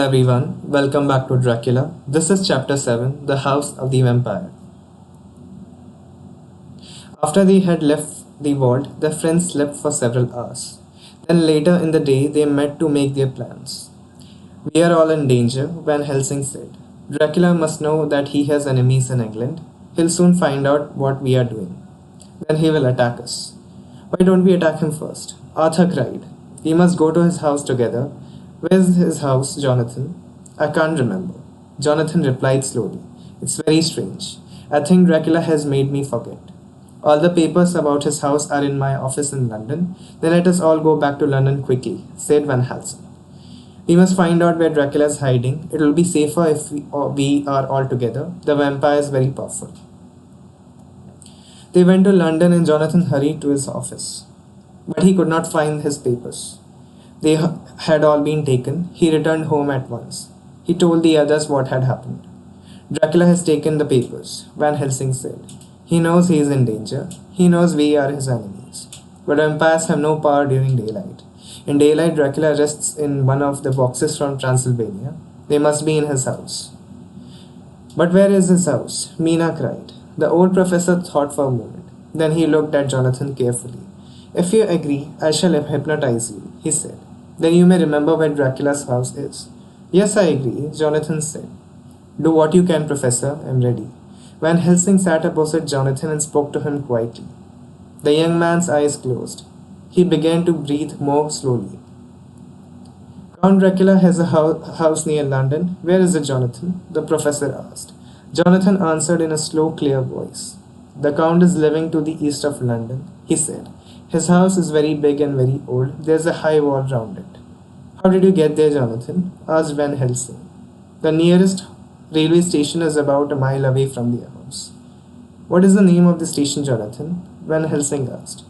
Hello everyone, welcome back to Dracula. This is chapter 7, The House of the Vampire. After they had left the vault, the friends slept for several hours. Then later in the day, they met to make their plans. We are all in danger, Van Helsing said. Dracula must know that he has enemies in England. He'll soon find out what we are doing. Then he will attack us. Why don't we attack him first? Arthur cried. We must go to his house together. Where's his house, Jonathan? I can't remember. Jonathan replied slowly. It's very strange. I think Dracula has made me forget. All the papers about his house are in my office in London. Then let us all go back to London quickly, said Van Helsing. We must find out where Dracula is hiding. It will be safer if we are all together. The vampire is very powerful. They went to London and Jonathan hurried to his office. But he could not find his papers. They had all been taken. He returned home at once. He told the others what had happened. Dracula has taken the papers, Van Helsing said. He knows he is in danger. He knows we are his enemies. But vampires have no power during daylight. In daylight, Dracula rests in one of the boxes from Transylvania. They must be in his house. But where is his house? Mina cried. The old professor thought for a moment. Then he looked at Jonathan carefully. If you agree, I shall hypnotize you, he said. Then you may remember where Dracula's house is. Yes, I agree, Jonathan said. Do what you can, Professor. I'm ready. Van Helsing sat opposite Jonathan and spoke to him quietly. The young man's eyes closed. He began to breathe more slowly. Count Dracula has a house near London. Where is it, Jonathan? The professor asked. Jonathan answered in a slow, clear voice. The Count is living to the east of London, he said. His house is very big and very old. There's a high wall round it. How did you get there, Jonathan? Asked Van Helsing. The nearest railway station is about a mile away from the house. What is the name of the station, Jonathan? Van Helsing asked.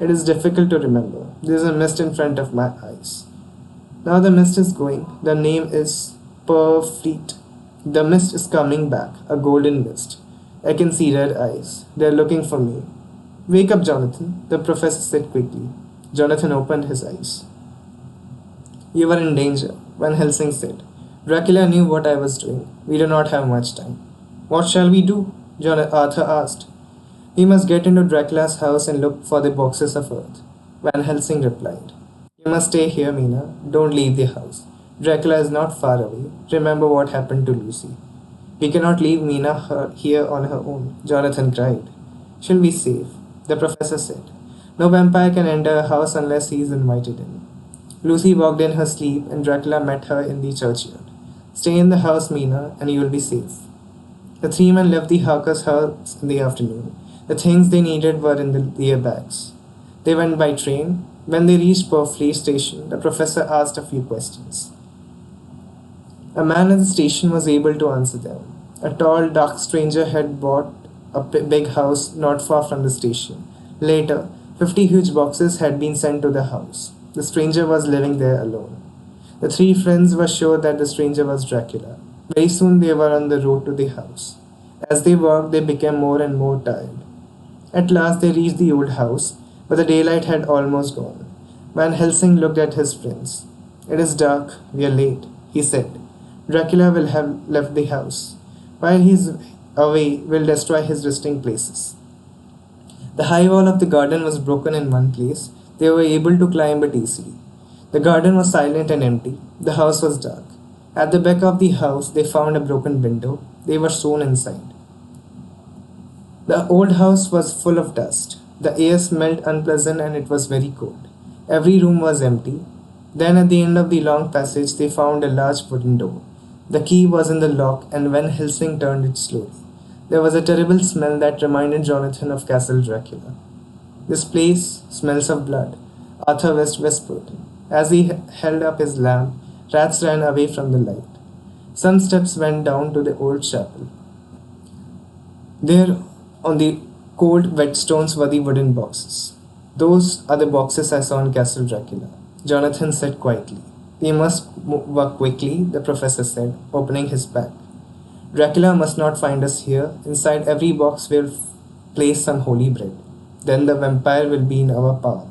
It is difficult to remember. There's a mist in front of my eyes. Now the mist is going. The name is Purfleet. The mist is coming back, a golden mist. I can see red eyes. They're looking for me. Wake up, Jonathan, the professor said quickly. Jonathan opened his eyes. You are in danger, Van Helsing said. Dracula knew what I was doing. We do not have much time. What shall we do? Arthur asked. We must get into Dracula's house and look for the boxes of earth, Van Helsing replied. You must stay here, Mina. Don't leave the house. Dracula is not far away. Remember what happened to Lucy. We cannot leave Mina here on her own, Jonathan cried. She'll be safe, the professor said. No vampire can enter a house unless he is invited in. Lucy walked in her sleep and Dracula met her in the churchyard. Stay in the house, Mina, and you will be safe. The three men left the Harker's house in the afternoon. The things they needed were in their bags. They went by train. When they reached Purfleet station, the professor asked a few questions. A man at the station was able to answer them. A tall, dark stranger had bought a big house not far from the station. Later, 50 huge boxes had been sent to the house. The stranger was living there alone. The three friends were sure that the stranger was Dracula. Very soon they were on the road to the house. As they walked, they became more and more tired. At last they reached the old house, but the daylight had almost gone. Van Helsing looked at his friends. It is dark, we are late, he said. Dracula will have left the house. While he is away, we'll destroy his resting places. The high wall of the garden was broken in one place. They were able to climb it easily. The garden was silent and empty. The house was dark. At the back of the house, they found a broken window. They were soon inside. The old house was full of dust. The air smelled unpleasant and it was very cold. Every room was empty. Then at the end of the long passage, they found a large wooden door. The key was in the lock and Van Helsing turned it slowly. There was a terrible smell that reminded Jonathan of Castle Dracula. This place smells of blood, Arthur West whispered. As he held up his lamp, rats ran away from the light. Some steps went down to the old chapel. There, on the cold, wet stones, were the wooden boxes. Those are the boxes I saw in Castle Dracula, Jonathan said quietly. We must work quickly, the professor said, opening his bag. Dracula must not find us here. Inside every box we'll place some holy bread. Then the vampire will be in our power.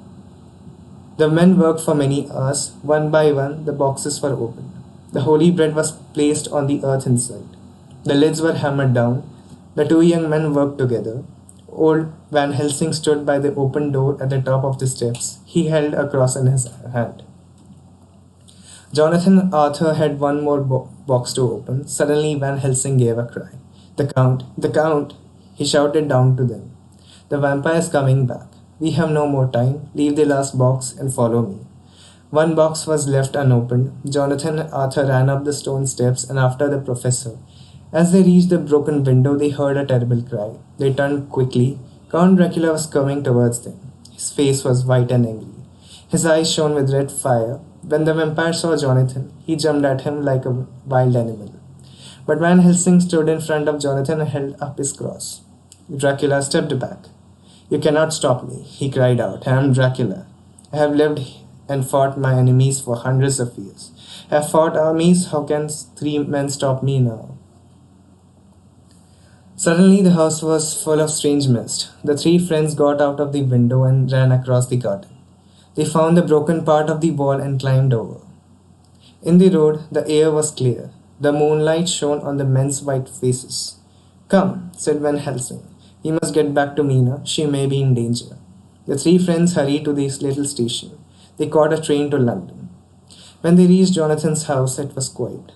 The men worked for many hours. One by one, the boxes were opened. The holy bread was placed on the earth inside. The lids were hammered down. The two young men worked together. Old Van Helsing stood by the open door at the top of the steps. He held a cross in his hand. Jonathan Arthur had one more box to open. Suddenly, Van Helsing gave a cry. The Count! The Count! He shouted down to them. The vampire is coming back. We have no more time. Leave the last box and follow me. One box was left unopened. Jonathan and Arthur ran up the stone steps and after the professor. As they reached the broken window, they heard a terrible cry. They turned quickly. Count Dracula was coming towards them. His face was white and angry. His eyes shone with red fire. When the vampire saw Jonathan, he jumped at him like a wild animal. But Van Helsing stood in front of Jonathan and held up his cross. Dracula stepped back. You cannot stop me, he cried out. I am Dracula. I have lived and fought my enemies for hundreds of years. I have fought armies. How can three men stop me now? Suddenly the house was full of strange mist. The three friends got out of the window and ran across the garden. They found the broken part of the wall and climbed over. In the road, the air was clear. The moonlight shone on the men's white faces. Come, said Van Helsing. We must get back to Mina. She may be in danger. The three friends hurried to this little station. They caught a train to London. When they reached Jonathan's house, it was quiet.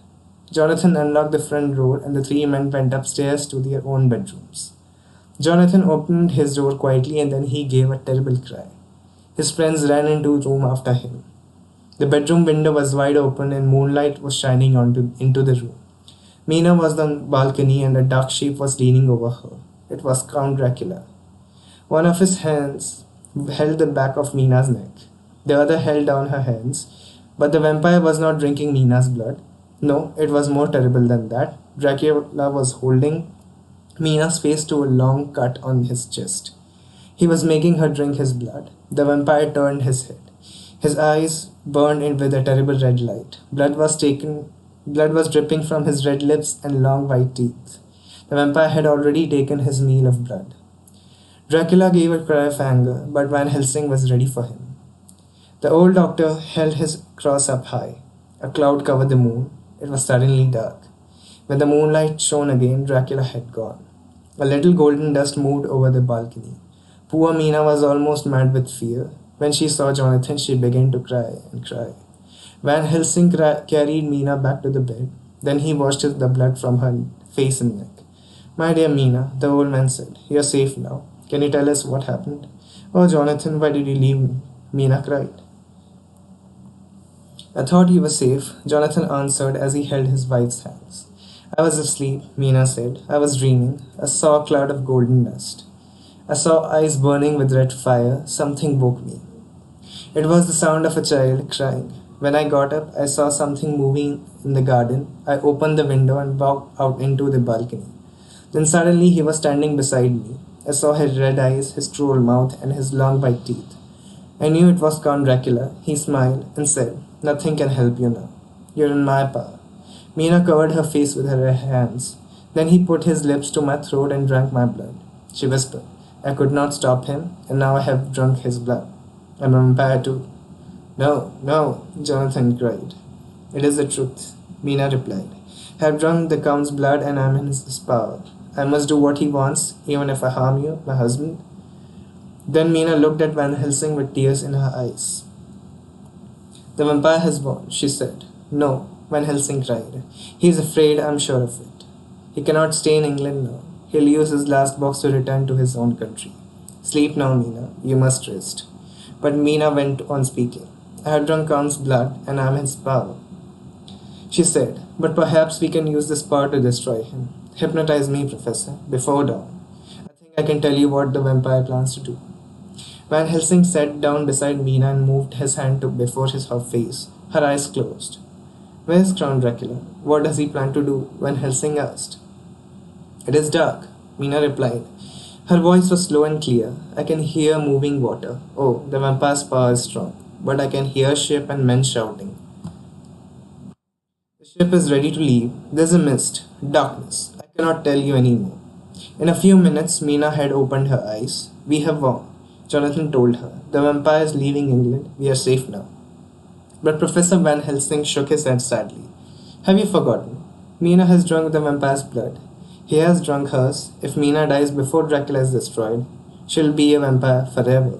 Jonathan unlocked the front door and the three men went upstairs to their own bedrooms. Jonathan opened his door quietly and then he gave a terrible cry. His friends ran into the room after him. The bedroom window was wide open and moonlight was shining into the room. Mina was on the balcony and a dark shape was leaning over her. It was Count Dracula. One of his hands held the back of Mina's neck. The other held down her hands. But the vampire was not drinking Mina's blood. No, it was more terrible than that. Dracula was holding Mina's face to a long cut on his chest. He was making her drink his blood. The vampire turned his head. His eyes burned with a terrible red light. Blood was dripping from his red lips and long white teeth. The vampire had already taken his meal of blood. Dracula gave a cry of anger, but Van Helsing was ready for him. The old doctor held his cross up high. A cloud covered the moon. It was suddenly dark. When the moonlight shone again, Dracula had gone. A little golden dust moved over the balcony. Poor Mina was almost mad with fear. When she saw Jonathan, she began to cry and cry. Van Helsing carried Mina back to the bed. Then he washed the blood from her face and neck. My dear Mina, the old man said, you are safe now. Can you tell us what happened? Oh, Jonathan, why did you leave me? Mina cried. I thought you were safe, Jonathan answered as he held his wife's hands. I was asleep, Mina said. I was dreaming. I saw a cloud of golden dust. I saw eyes burning with red fire. Something woke me. It was the sound of a child crying. When I got up, I saw something moving in the garden. I opened the window and walked out into the balcony. Then suddenly he was standing beside me. I saw his red eyes, his cruel mouth, and his long white teeth. I knew it was Count Dracula. He smiled and said, Nothing can help you now. You're in my power. Mina covered her face with her hands. Then he put his lips to my throat and drank my blood. She whispered. I could not stop him, and now I have drunk his blood. I'm a vampire too. No, no, Jonathan cried. It is the truth, Mina replied. I have drunk the Count's blood and I am in his power. I must do what he wants, even if I harm you, my husband. Then Mina looked at Van Helsing with tears in her eyes. The vampire has won, she said. No, Van Helsing cried. He is afraid, I am sure of it. He cannot stay in England now. He'll use his last box to return to his own country. Sleep now, Mina. You must rest. But Mina went on speaking. I have drunk Count's blood, and I am his power. She said, but perhaps we can use this power to destroy him. Hypnotize me, Professor, before dawn. I think I can tell you what the vampire plans to do. Van Helsing sat down beside Mina and moved his hand before her face. Her eyes closed. Where is Count Dracula? What does he plan to do? Van Helsing asked. It is dark, Mina replied. Her voice was slow and clear. I can hear moving water. Oh, the vampire's power is strong. But I can hear ship and men shouting. The ship is ready to leave. There's a mist, darkness. I cannot tell you any more. In a few minutes, Mina had opened her eyes. We have won, Jonathan told her. The vampire is leaving England. We are safe now. But Professor Van Helsing shook his head sadly. Have you forgotten? Mina has drunk the vampire's blood. He has drunk hers. If Mina dies before Dracula is destroyed, she'll be a vampire forever.